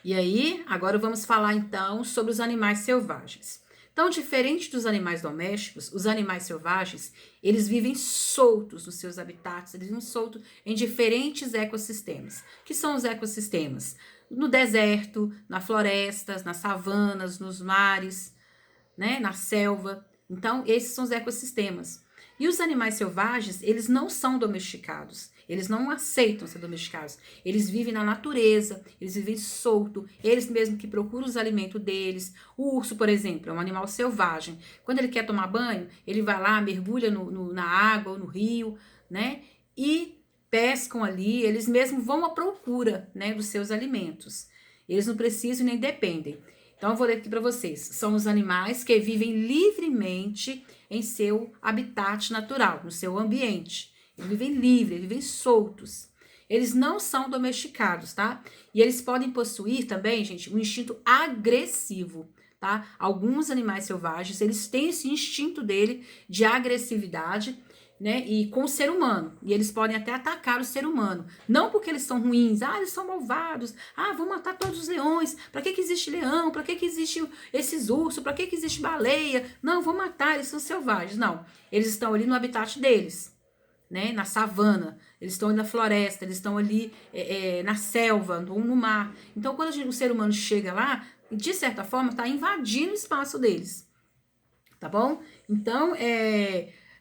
E aí, agora vamos falar então sobre os animais selvagens. Então, diferente dos animais domésticos, os animais selvagens, eles vivem soltos nos seus habitats, eles vivem soltos em diferentes ecossistemas. Que são os ecossistemas? No deserto, na florestas, nas savanas, nos mares, né, na selva. Então, esses são os ecossistemas. E os animais selvagens, eles não são domesticados. Eles não aceitam ser domesticados. Eles vivem na natureza, eles vivem solto, eles mesmo que procuram os alimentos deles. O urso, por exemplo, é um animal selvagem. Quando ele quer tomar banho, ele vai lá, mergulha na água ou no rio, né? E pescam ali, eles mesmos vão à procura, né, dos seus alimentos. Eles não precisam nem dependem. Então, eu vou ler aqui para vocês. São os animais que vivem livremente em seu habitat natural, no seu ambiente. Eles vivem livres, eles vivem soltos. Eles não são domesticados, tá? E eles podem possuir também, gente, um instinto agressivo, tá? Alguns animais selvagens, eles têm esse instinto dele de agressividade, né? E com o ser humano. E eles podem até atacar o ser humano. Não porque eles são ruins, eles são malvados, vão matar todos os leões. Para que existe leão? Para que existe esses ursos? Para que existe baleia? Não, vou matar, eles são selvagens. Não, eles estão ali no habitat deles, né? Na savana, eles estão ali na floresta, eles estão ali na selva, no mar. Então, quando o ser humano chega lá, de certa forma, está invadindo o espaço deles, tá bom? Então,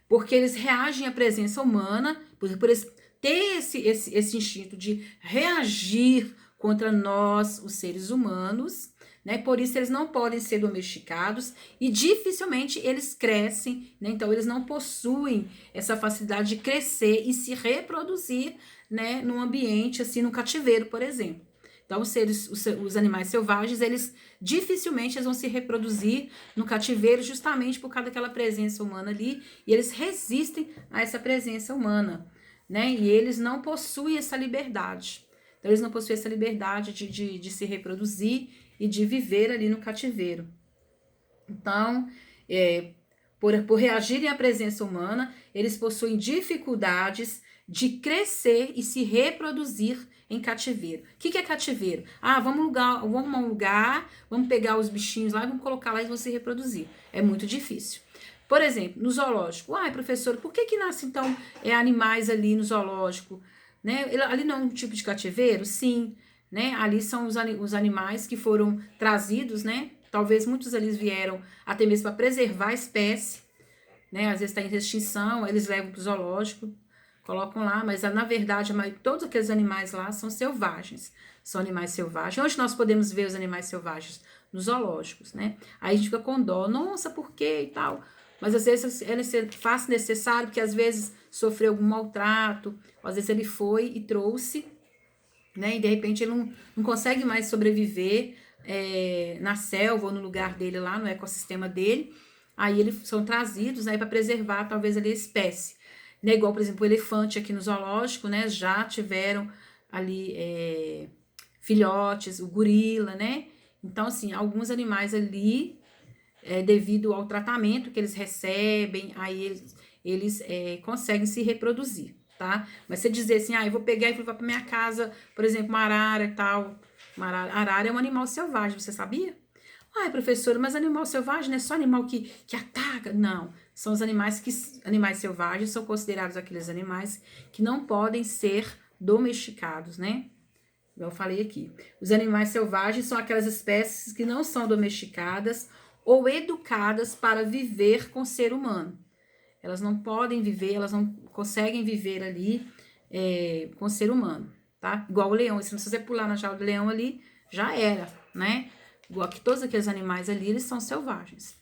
porque eles reagem à presença humana, por eles ter esse instinto de reagir contra nós, os seres humanos, né? Por isso eles não podem ser domesticados e dificilmente eles crescem, né? Então eles não possuem essa facilidade de crescer e se reproduzir, né? Num ambiente assim, no cativeiro, por exemplo. Então, os animais selvagens, eles dificilmente eles vão se reproduzir no cativeiro justamente por causa daquela presença humana ali, e eles resistem a essa presença humana, né? E eles não possuem essa liberdade. Então, eles não possuem essa liberdade de se reproduzir e de viver ali no cativeiro. Então, por reagirem à presença humana, eles possuem dificuldades de crescer e se reproduzir em cativeiro. O que é cativeiro? Vamos arrumar um lugar, vamos pegar os bichinhos lá, vamos colocar lá e vão se reproduzir. É muito difícil. Por exemplo, no zoológico. Professor, por que nasce então animais ali no zoológico? Né? Ali não é um tipo de cativeiro? Sim. Né? Ali são os animais que foram trazidos, né? Talvez muitos ali vieram até mesmo para preservar a espécie, né? Às vezes está em extinção, eles levam para o zoológico, colocam lá, mas na verdade todos aqueles animais lá são selvagens, são animais selvagens. Onde nós podemos ver os animais selvagens? Nos zoológicos, né? Aí a gente fica com dó, nossa, por quê e tal? Mas às vezes faz necessário, porque às vezes sofreu algum maltrato, às vezes ele foi e trouxe, né? E de repente ele não consegue mais sobreviver na selva ou no lugar dele lá, no ecossistema dele. Aí eles são trazidos aí para preservar talvez ali a espécie. Né? Igual, por exemplo, o elefante aqui no zoológico, né? Já tiveram ali filhotes, o gorila, né? Então, assim, alguns animais ali, devido ao tratamento que eles recebem, aí eles conseguem se reproduzir, tá? Mas você dizer assim, eu vou pegar e vou levar para minha casa, por exemplo, uma arara e tal. Arara é um animal selvagem, você sabia? Professora, mas animal selvagem não é só animal que ataca? Não, são os animais selvagens são considerados aqueles animais que não podem ser domesticados, né? Eu falei aqui. Os animais selvagens são aquelas espécies que não são domesticadas ou educadas para viver com o ser humano. Elas não podem viver, elas não conseguem viver ali com o ser humano, tá? Igual o leão, se você pular na jaula do leão ali, já era, né? Igual que todos aqueles animais ali, eles são selvagens,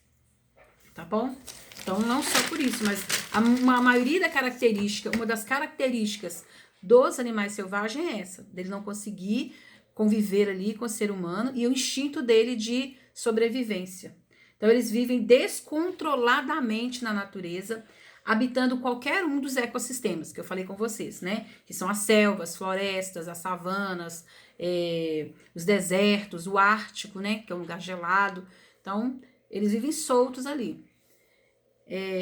tá bom? Então, não só por isso, mas a maioria da característica, uma das características dos animais selvagens é essa, dele não conseguir conviver ali com o ser humano e o instinto dele de sobrevivência. Então, eles vivem descontroladamente na natureza, habitando qualquer um dos ecossistemas que eu falei com vocês, né? Que são as selvas, florestas, as savanas, os desertos, o Ártico, né? Que é um lugar gelado. Então, eles vivem soltos ali,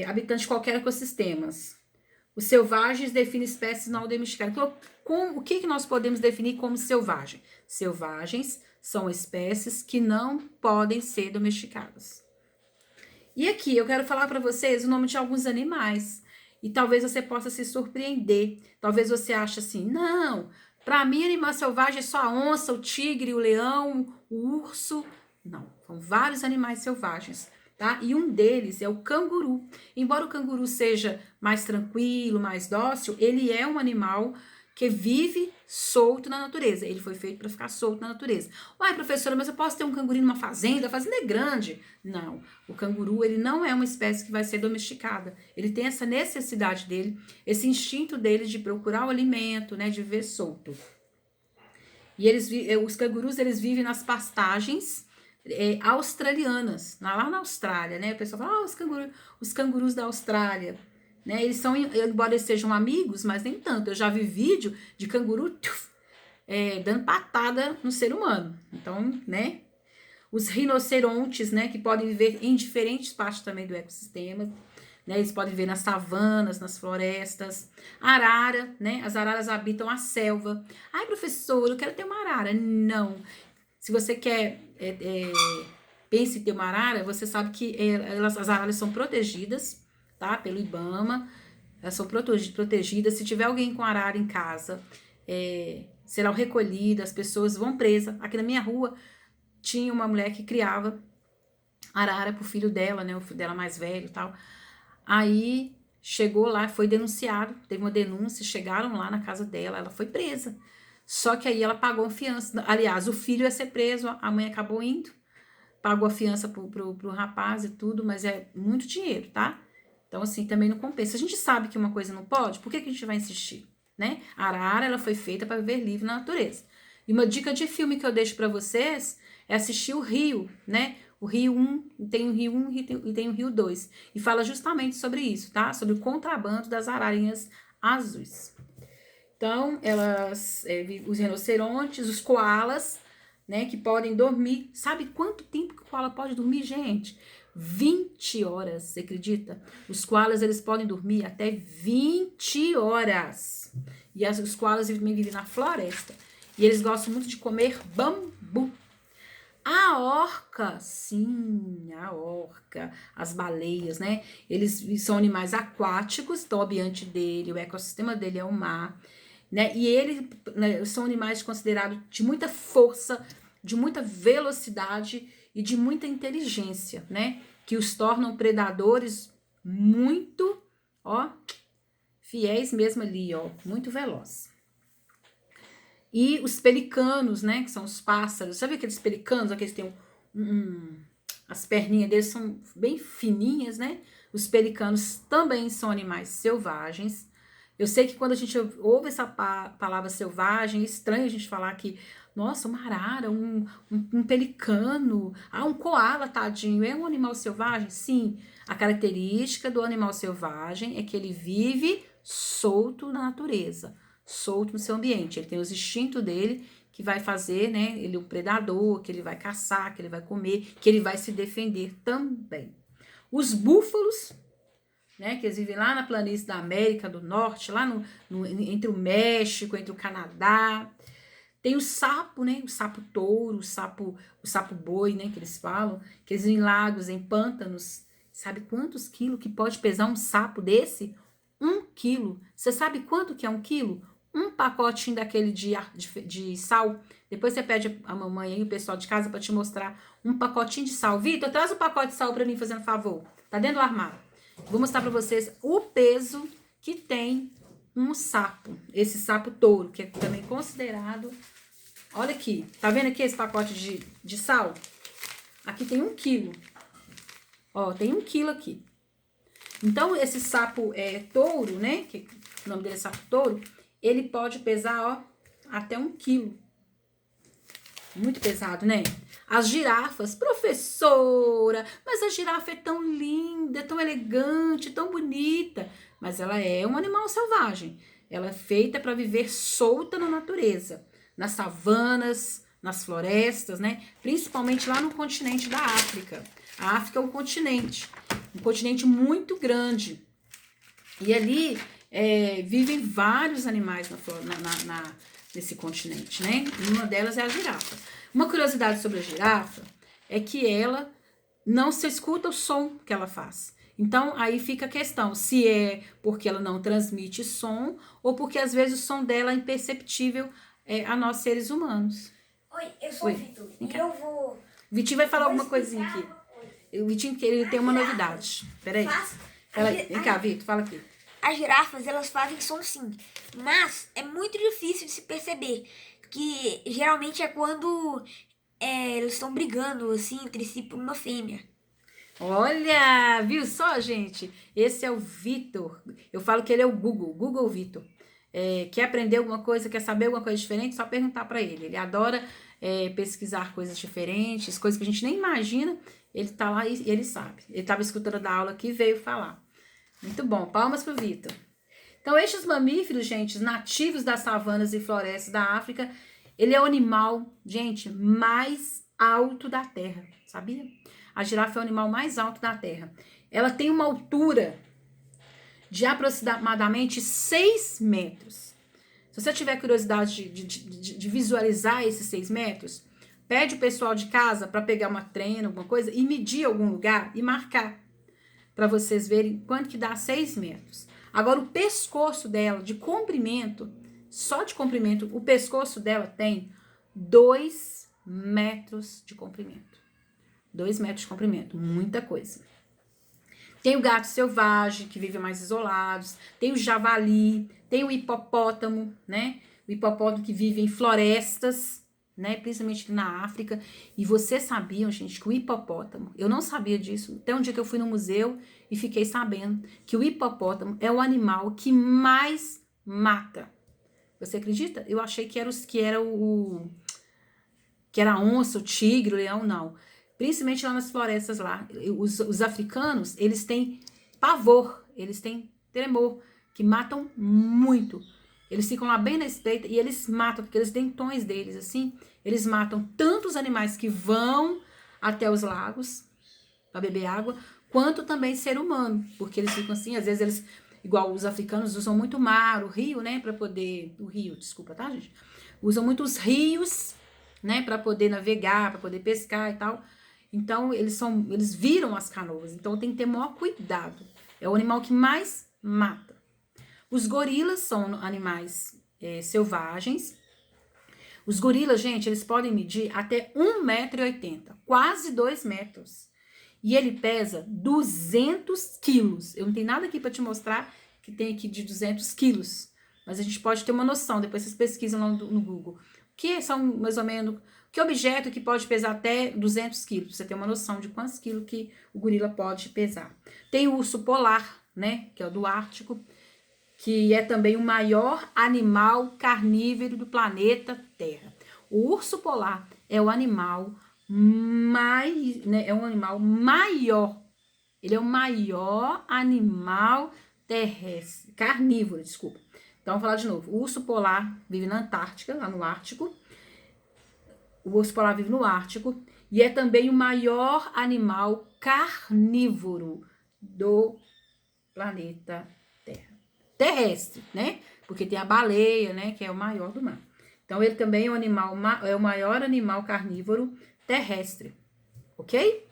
habitantes de qualquer ecossistema. Os selvagens definem espécies não domesticadas. Então, o que nós podemos definir como selvagem? Selvagens são espécies que não podem ser domesticadas. E aqui eu quero falar para vocês o nome de alguns animais. E talvez você possa se surpreender. Talvez você ache assim, não, para mim animal selvagem é só a onça, o tigre, o leão, o urso. Não, são vários animais selvagens, tá? E um deles é o canguru. Embora o canguru seja mais tranquilo, mais dócil, ele é um animal que vive solto na natureza. Ele foi feito para ficar solto na natureza. Uai, professora, mas eu posso ter um canguru numa fazenda? A fazenda é grande. Não, o canguru, ele não é uma espécie que vai ser domesticada. Ele tem essa necessidade dele, esse instinto dele de procurar o alimento, né, de viver solto. E os cangurus, eles vivem nas pastagens australianas, lá na Austrália, né? O pessoal fala, os cangurus da Austrália. Né, eles são, embora eles sejam amigos, mas nem tanto. Eu já vi vídeo de canguru dando patada no ser humano. Então, né? Os rinocerontes, né? Que podem viver em diferentes partes também do ecossistema. Né, eles podem viver nas savanas, nas florestas. Arara, né? As araras habitam a selva. Ai, professor, eu quero ter uma arara. Não. Se você quer, pense em ter uma arara, você sabe que as araras são protegidas, tá? Pelo IBAMA, elas são protegidas. Se tiver alguém com arara em casa, serão recolhidas, as pessoas vão presas. Aqui na minha rua tinha uma mulher que criava arara pro filho dela, né? O filho dela mais velho e tal. Aí chegou lá, foi denunciado, teve uma denúncia, chegaram lá na casa dela, ela foi presa. Só que aí ela pagou a fiança. Aliás, o filho ia ser preso, a mãe acabou indo, pagou a fiança pro rapaz e tudo, mas é muito dinheiro, tá? Então, assim, também não compensa. A gente sabe que uma coisa não pode, por que a gente vai insistir, né? A arara, ela foi feita para viver livre na natureza. E uma dica de filme que eu deixo para vocês é assistir o Rio, né? O Rio 1, tem o Rio 1 e tem o Rio 2. E fala justamente sobre isso, tá? Sobre o contrabando das ararinhas azuis. Então, os rinocerontes, os koalas, né? Que podem dormir. Sabe quanto tempo que o koala pode dormir, gente? 20 horas, você acredita? Os koalas, eles podem dormir até 20 horas. E os koalas também vivem na floresta. E eles gostam muito de comer bambu. A orca, sim, a orca, as baleias, né? Eles são animais aquáticos, então o ambiente dele, o ecossistema dele é o mar, né? E eles, né, são animais considerados de muita força, de muita velocidade e de muita inteligência, né? Que os tornam predadores muito, ó, fiéis mesmo ali, ó, muito velozes. E os pelicanos, né, que são os pássaros, sabe aqueles pelicanos, aqueles que têm as perninhas deles são bem fininhas, né? Os pelicanos também são animais selvagens. Eu sei que quando a gente ouve essa palavra selvagem, é estranho a gente falar que, nossa, uma arara, um pelicano, um koala, tadinho, é um animal selvagem? Sim, a característica do animal selvagem é que ele vive solto na natureza, solto no seu ambiente. Ele tem os instintos dele que vai fazer, né? Ele é um predador, que ele vai caçar, que ele vai comer, que ele vai se defender também. Os búfalos, né? Que eles vivem lá na planície da América do Norte, lá entre o México, entre o Canadá. Tem o sapo, né? O sapo touro, o sapo boi, né? Que eles falam, que eles vivem em lagos, em pântanos. Sabe quantos quilos que pode pesar um sapo desse? 1 quilo. Você sabe quanto que é 1 quilo? Um pacotinho daquele de sal. Depois você pede a mamãe aí, o pessoal de casa, para te mostrar um pacotinho de sal. Vitor, traz um pacote de sal para mim, fazendo favor. Tá dentro do armário. Vou mostrar para vocês o peso que tem um sapo. Esse sapo touro, que é também considerado... Olha aqui. Tá vendo aqui esse pacote de sal? Aqui tem 1 quilo. Ó, tem 1 quilo aqui. Então, esse sapo touro, né? Que o nome dele é sapo touro. Ele pode pesar, ó, até 1 quilo. Muito pesado, né? As girafas, professora, mas a girafa é tão linda, tão elegante, tão bonita. Mas ela é um animal selvagem. Ela é feita para viver solta na natureza, nas savanas, nas florestas, né? Principalmente lá no continente da África. A África é um continente muito grande. E ali vivem vários animais nesse continente, né? E uma delas é a girafa. Uma curiosidade sobre a girafa é que ela não se escuta o som que ela faz. Então, aí fica a questão, se é porque ela não transmite som ou porque às vezes o som dela é imperceptível a nós seres humanos. Oi, eu sou o Vitor e eu vou... O Vitinho vai falar alguma coisinha aqui. O Vitinho, ele tem uma novidade. Peraí. Vem cá, Vitor, fala aqui. As girafas, elas fazem som sim, mas é muito difícil de se perceber, que geralmente é quando eles estão brigando, assim, entre si por uma fêmea. Olha, viu só, gente? Esse é o Vitor. Eu falo que ele é o Google Vitor. Quer aprender alguma coisa, quer saber alguma coisa diferente, só perguntar para ele. Ele adora pesquisar coisas diferentes, coisas que a gente nem imagina. Ele tá lá e ele sabe. Ele estava escutando da aula aqui e veio falar. Muito bom, palmas pro Vitor. Então, estes mamíferos, gente, nativos das savanas e florestas da África, ele é o animal, gente, mais alto da Terra, sabia? A girafa é o animal mais alto da Terra. Ela tem uma altura de aproximadamente 6 metros. Se você tiver curiosidade de visualizar esses 6 metros, pede o pessoal de casa para pegar uma trena, alguma coisa, e medir algum lugar e marcar, para vocês verem quanto que dá 6 metros. Agora, o pescoço dela, de comprimento, só de comprimento, o pescoço dela tem 2 metros de comprimento. 2 metros de comprimento, muita coisa. Tem o gato selvagem, que vive mais isolados, tem o javali, tem o hipopótamo, né? O hipopótamo que vive em florestas, né? Principalmente na África. E vocês sabiam, gente, que o hipopótamo, eu não sabia disso, até um dia que eu fui no museu e fiquei sabendo que o hipopótamo é o animal que mais mata. Você acredita? Eu achei que era a onça, o tigre, o leão, não. Principalmente lá nas florestas lá. Os africanos, eles têm pavor, eles têm tremor, que matam muito. Eles ficam lá bem na espreita e eles matam, porque aqueles dentões deles, assim, eles matam tanto os animais que vão até os lagos para beber água, quanto também ser humano, porque eles ficam assim, às vezes eles, igual os africanos, usam muito o mar, o rio, né, para poder, desculpa, tá, gente? Usam muito os rios, né, para poder navegar, para poder pescar e tal. Então, eles viram as canoas, então tem que ter maior cuidado. É o animal que mais mata. Os gorilas são animais selvagens. Os gorilas, gente, eles podem medir até 1,80 m, quase 2 metros. E ele pesa 200 quilos. Eu não tenho nada aqui para te mostrar que tem aqui de 200 quilos. Mas a gente pode ter uma noção, depois vocês pesquisam lá no Google. Que são mais ou menos, que objeto que pode pesar até 200 quilos, pra você ter uma noção de quantos quilos que o gorila pode pesar. Tem o urso polar, né, que é o do Ártico, que é também o maior animal carnívoro do planeta Terra. O urso polar é o animal é um animal maior. Ele é o maior animal terrestre, carnívoro, desculpa. Então, vou falar de novo. O urso polar vive na Antártica, lá no Ártico. O urso polar vive no Ártico e é também o maior animal carnívoro do planeta Terra. Terrestre, né? Porque tem a baleia, né? Que é o maior do mar. Então, ele também é o maior animal carnívoro terrestre. Ok?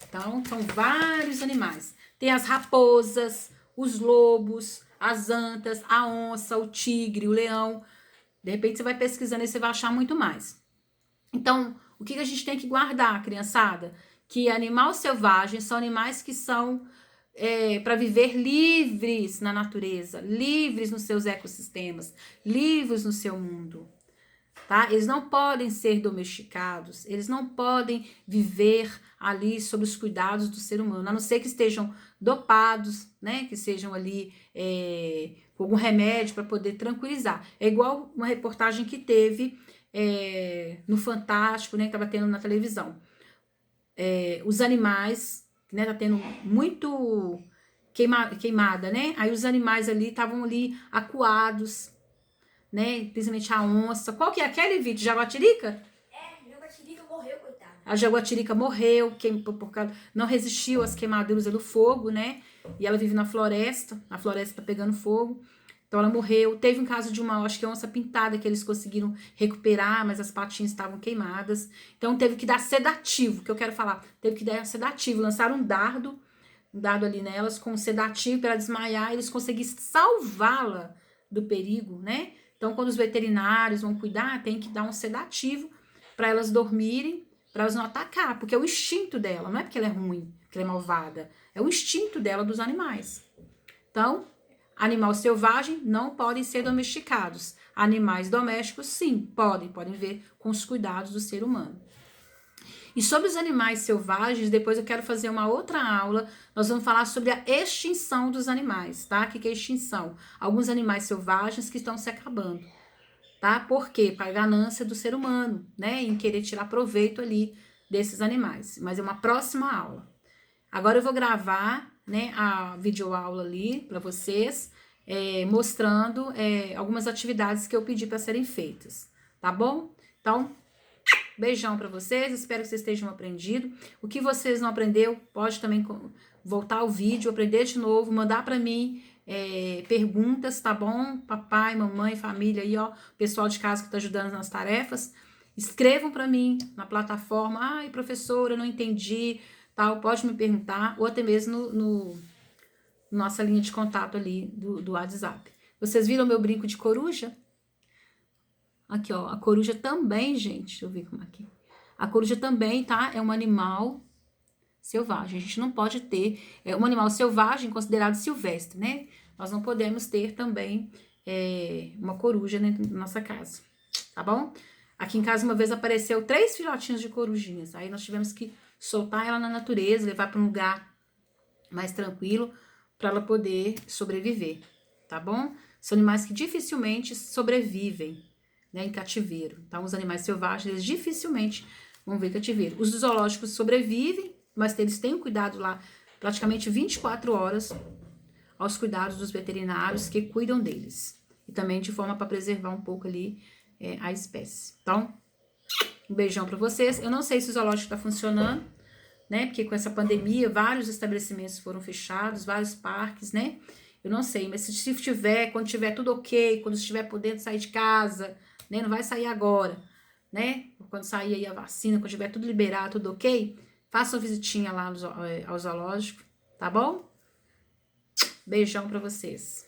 Então, são vários animais. Tem as raposas, os lobos, as antas, a onça, o tigre, o leão. De repente, você vai pesquisando e você vai achar muito mais. Então, o que a gente tem que guardar, criançada? Que animais selvagens são animais que são para viver livres na natureza, livres nos seus ecossistemas, livres no seu mundo. Tá? Eles não podem ser domesticados, eles não podem viver ali sob os cuidados do ser humano, a não ser que estejam dopados, né? Que sejam ali com algum remédio para poder tranquilizar. É igual uma reportagem que teve no Fantástico, né? Que estava tendo na televisão. Os animais, né? Tá tendo muito queimada, né? Aí os animais ali estavam ali acuados, né? Principalmente a onça. Qual que é aquele, Vitor? Jaguatirica? Jaguatirica morreu, coitada. A jaguatirica morreu, não resistiu às queimaduras do fogo, né? E ela vive na floresta tá pegando fogo. Então ela morreu. Teve um caso de uma, acho que onça pintada, que eles conseguiram recuperar, mas as patinhas estavam queimadas. Então teve que dar sedativo, que eu quero falar. Teve que dar sedativo, lançaram um dardo ali nelas com sedativo para ela desmaiar, eles conseguiram salvá-la do perigo, né? Então quando os veterinários vão cuidar, tem que dar um sedativo para elas dormirem, para elas não atacar, porque é o instinto dela, não é porque ela é ruim, porque ela é malvada, é o instinto dela dos animais. Então, animal selvagem não podem ser domesticados. Animais domésticos, sim, podem ver com os cuidados do ser humano. E sobre os animais selvagens, depois eu quero fazer uma outra aula, nós vamos falar sobre a extinção dos animais, tá? O que é extinção? Alguns animais selvagens que estão se acabando, tá? Por quê? Para a ganância do ser humano, né? Em querer tirar proveito ali desses animais. Mas é uma próxima aula. Agora eu vou gravar, né, a videoaula ali para vocês, mostrando algumas atividades que eu pedi para serem feitas, tá bom? Então, beijão para vocês, espero que vocês estejam aprendido. O que vocês não aprendeu, pode também voltar ao vídeo, aprender de novo, mandar para mim perguntas, tá bom? Papai, mamãe, família aí, ó, pessoal de casa que tá ajudando nas tarefas, escrevam para mim na plataforma. Ai, professora, eu não entendi, tal, pode me perguntar, ou até mesmo no nossa linha de contato ali do WhatsApp. Vocês viram meu brinco de coruja? Aqui, ó, a coruja também, gente, deixa eu ver como é aqui. A coruja também, tá? É um animal selvagem. A gente não pode ter um animal selvagem considerado silvestre, né? Nós não podemos ter também uma coruja dentro da nossa casa, tá bom? Aqui em casa uma vez apareceu 3 filhotinhos de corujinhas. Aí nós tivemos que soltar ela na natureza, levar para um lugar mais tranquilo para ela poder sobreviver, tá bom? São animais que dificilmente sobrevivem, né, em cativeiro. Então, os animais selvagens, eles dificilmente vão ver cativeiro. Os zoológicos sobrevivem, mas eles têm o cuidado lá praticamente 24 horas aos cuidados dos veterinários que cuidam deles. E também de forma para preservar um pouco ali a espécie. Então, um beijão para vocês. Eu não sei se o zoológico está funcionando, né? Porque com essa pandemia, vários estabelecimentos foram fechados, vários parques, né? Eu não sei, mas se tiver, quando tiver tudo ok, quando estiver podendo sair de casa, né? Não vai sair agora, né? Quando sair aí a vacina, quando tiver tudo liberado, tudo ok, faça uma visitinha lá ao zoológico, tá bom? Beijão pra vocês.